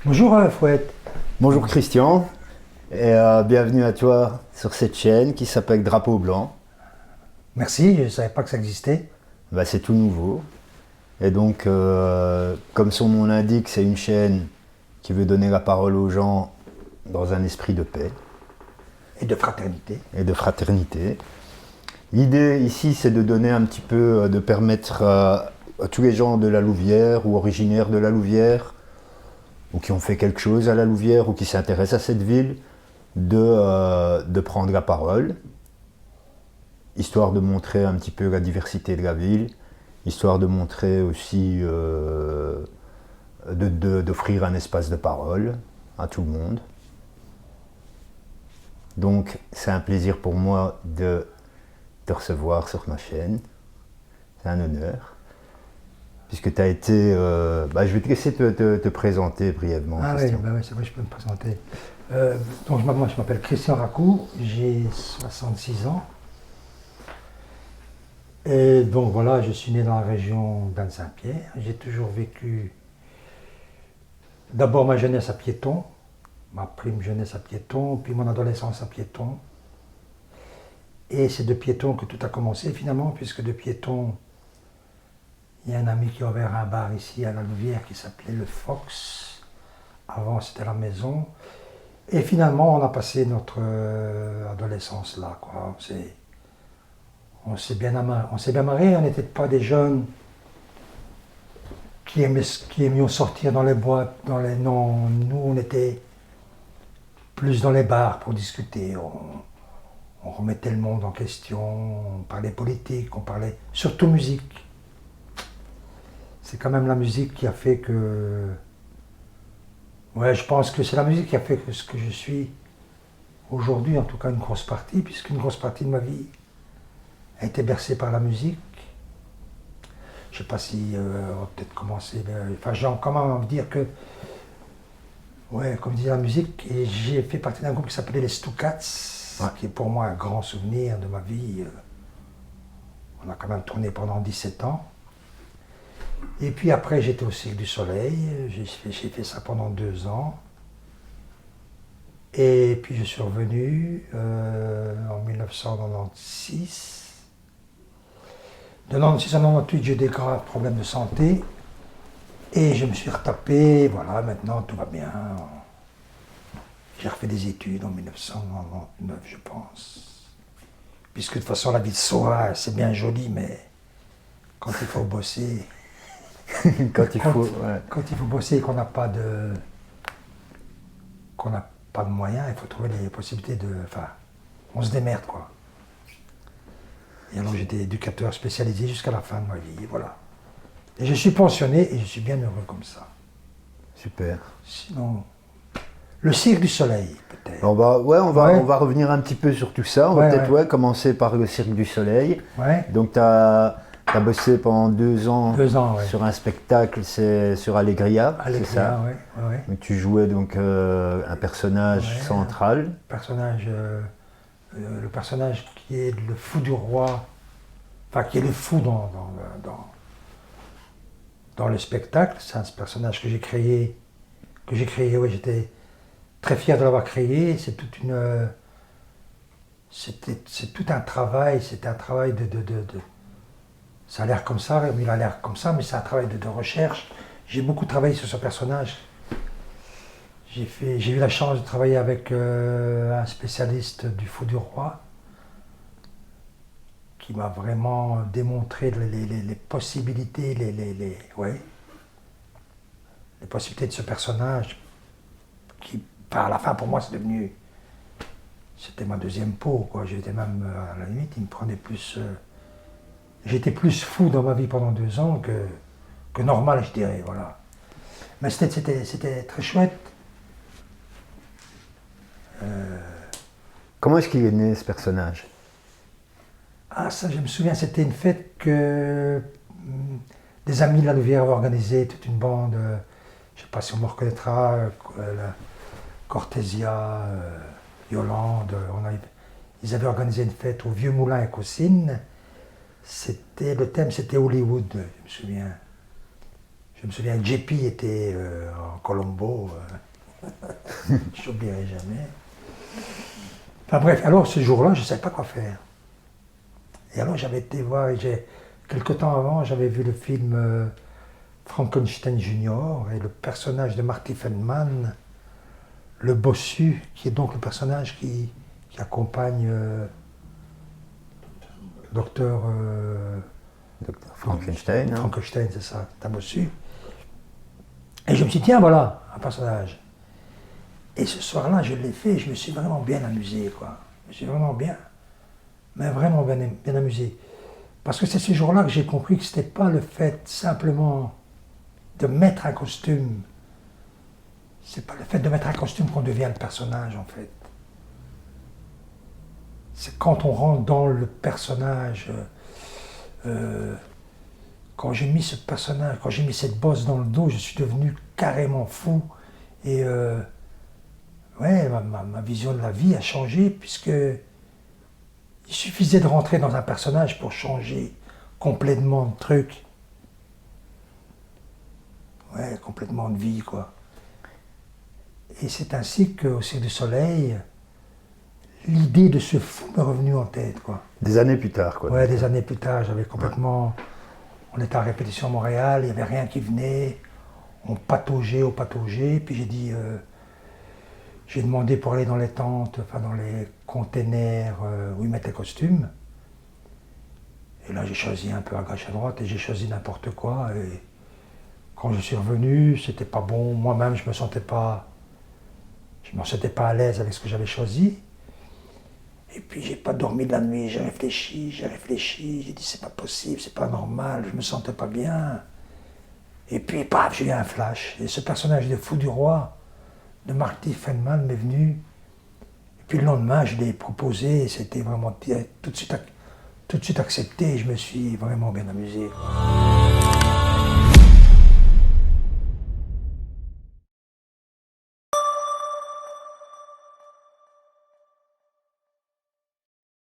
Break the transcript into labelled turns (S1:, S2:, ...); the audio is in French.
S1: Bonjour Fouette.
S2: Bonjour Christian, et bienvenue à toi sur cette chaîne qui s'appelle Drapeau Blanc.
S1: Merci, je ne savais pas que ça existait.
S2: C'est tout nouveau. Et donc, comme son nom l'indique, c'est une chaîne qui veut donner la parole aux gens dans un esprit de paix.
S1: Et de fraternité.
S2: Et de fraternité. L'idée ici, c'est de donner un petit peu, de permettre à tous les gens de la Louvière ou originaires de la Louvière, ou qui ont fait quelque chose à la Louvière, ou qui s'intéressent à cette ville, de prendre la parole, histoire de montrer un petit peu la diversité de la ville, histoire de montrer aussi, d'offrir un espace de parole à tout le monde. Donc c'est un plaisir pour moi de te recevoir sur ma chaîne, c'est un honneur. Puisque tu as été... je vais te laisser te présenter brièvement.
S1: Ah oui, c'est vrai, je peux me présenter. Donc moi, je m'appelle Christian Racou, j'ai 66 ans. Et donc voilà, je suis né dans la région d'Anne-Saint-Pierre. J'ai toujours vécu d'abord ma jeunesse à Piéton, ma prime jeunesse à Piéton, puis mon adolescence à Piéton. Et c'est de Piéton que tout a commencé finalement, puisque de Piéton, il y a un ami qui a ouvert un bar ici à la Louvière qui s'appelait le Fox. Avant, c'était la maison. Et finalement, on a passé notre adolescence là, quoi. On s'est bien marré. On n'était pas des jeunes qui aimions sortir dans les boîtes, non, nous, on était plus dans les bars pour discuter. On remettait le monde en question, on parlait politique, on parlait surtout musique. C'est quand même la musique qui a fait que... Ouais, je pense que c'est la musique qui a fait que ce que je suis aujourd'hui, en tout cas une grosse partie, puisqu'une grosse partie de ma vie a été bercée par la musique. Je ne sais pas si on va peut-être commencer... Enfin, j'ai quand même envie de dire que... Ouais, comme disait la musique, et j'ai fait partie d'un groupe qui s'appelait les Stucats, ouais, qui est pour moi un grand souvenir de ma vie. On a quand même tourné pendant 17 ans. Et puis après, j'étais au Cirque du Soleil, j'ai fait ça pendant 2 ans. Et puis je suis revenu en 1996. De 1996 à 1998, j'ai eu des graves problèmes de santé. Et je me suis retapé, voilà, maintenant tout va bien. J'ai refait des études en 1999, je pense. Puisque de toute façon, la vie de Sora, c'est bien joli, mais quand il faut bosser...
S2: Quand il faut
S1: bosser et qu'on n'a pas de moyens, il faut trouver les possibilités de... Enfin, on se démerde, quoi. Et alors j'étais éducateur spécialisé jusqu'à la fin de ma vie, voilà. Et je suis pensionné et je suis bien heureux comme ça.
S2: Super.
S1: Sinon, le Cirque du Soleil, peut-être.
S2: On va revenir un petit peu sur tout ça. On va peut-être commencer par le Cirque du Soleil.
S1: Ouais.
S2: Donc tu as bossé pendant 2 ans, sur un spectacle, c'est sur Allegria, c'est ça?
S1: Oui.
S2: Mais tu jouais donc un personnage central.
S1: Le personnage qui est le fou du roi, enfin qui est le fou dans le spectacle. C'est un personnage que j'ai créé, oui, j'étais très fier de l'avoir créé. C'est tout un travail, c'était un travail de ça a l'air comme ça, il a l'air comme ça, mais c'est un travail de recherche. J'ai beaucoup travaillé sur ce personnage. J'ai eu la chance de travailler avec un spécialiste du fou du roi qui m'a vraiment démontré les possibilités, les possibilités de ce personnage qui, à la fin, pour moi, c'était ma deuxième peau, quoi. J'étais même, à la limite, il me prenait plus... J'étais plus fou dans ma vie pendant 2 ans que normal, je dirais, voilà. Mais c'était très chouette.
S2: Comment est-ce qu'il est né, ce personnage?
S1: Ah, ça, je me souviens, c'était une fête que des amis de la Louvière avaient organisée, toute une bande, je ne sais pas si on me reconnaîtra, Cortésia, Yolande, ils avaient organisé une fête au Vieux Moulin à Coussine. Le thème, c'était Hollywood, je me souviens. Je me souviens, JP était en Colombo. Je n'oublierai jamais. Enfin bref, alors ce jour-là, je ne savais pas quoi faire. Et alors j'avais été voir, quelque temps avant, j'avais vu le film Frankenstein Junior, et le personnage de Marty Feldman, le bossu, qui est donc le personnage qui accompagne docteur
S2: Frankenstein.
S1: Frankenstein, c'est ça, c'est un bossu. Et je me suis dit, tiens, voilà, un personnage. Et ce soir-là, je l'ai fait et je me suis vraiment bien amusé, quoi. Je me suis vraiment bien, mais vraiment bien amusé. Parce que c'est ce jour-là que j'ai compris que ce n'était pas le fait simplement de mettre un costume. C'est pas le fait de mettre un costume qu'on devient le personnage, en fait. C'est quand on rentre dans le personnage. Quand j'ai mis ce personnage, quand j'ai mis cette bosse dans le dos, je suis devenu carrément fou. Et ouais, ma vision de la vie a changé, puisque il suffisait de rentrer dans un personnage pour changer complètement de truc. Ouais, complètement de vie, quoi. Et c'est ainsi qu'au Cirque du Soleil, l'idée de ce fou m'est revenue en tête, quoi.
S2: Des années plus tard, quoi.
S1: Ouais, des années plus tard, j'avais complètement... On était en répétition à Montréal, il n'y avait rien qui venait. On pataugeait, puis j'ai dit... j'ai demandé pour aller dans les tentes, enfin dans les containers où ils mettent les costumes. Et là, j'ai choisi un peu à gauche, à droite, et j'ai choisi n'importe quoi. Et quand je suis revenu, c'était pas bon. Moi-même, je me sentais pas à l'aise avec ce que j'avais choisi. Et puis, j'ai pas dormi de la nuit, j'ai réfléchi, j'ai dit, c'est pas possible, c'est pas normal, je me sentais pas bien. Et puis, paf, j'ai eu un flash. Et ce personnage de Fou du Roi, de Marty Feldman, m'est venu. Et puis, le lendemain, je l'ai proposé, et c'était vraiment tout de suite accepté, et je me suis vraiment bien amusé.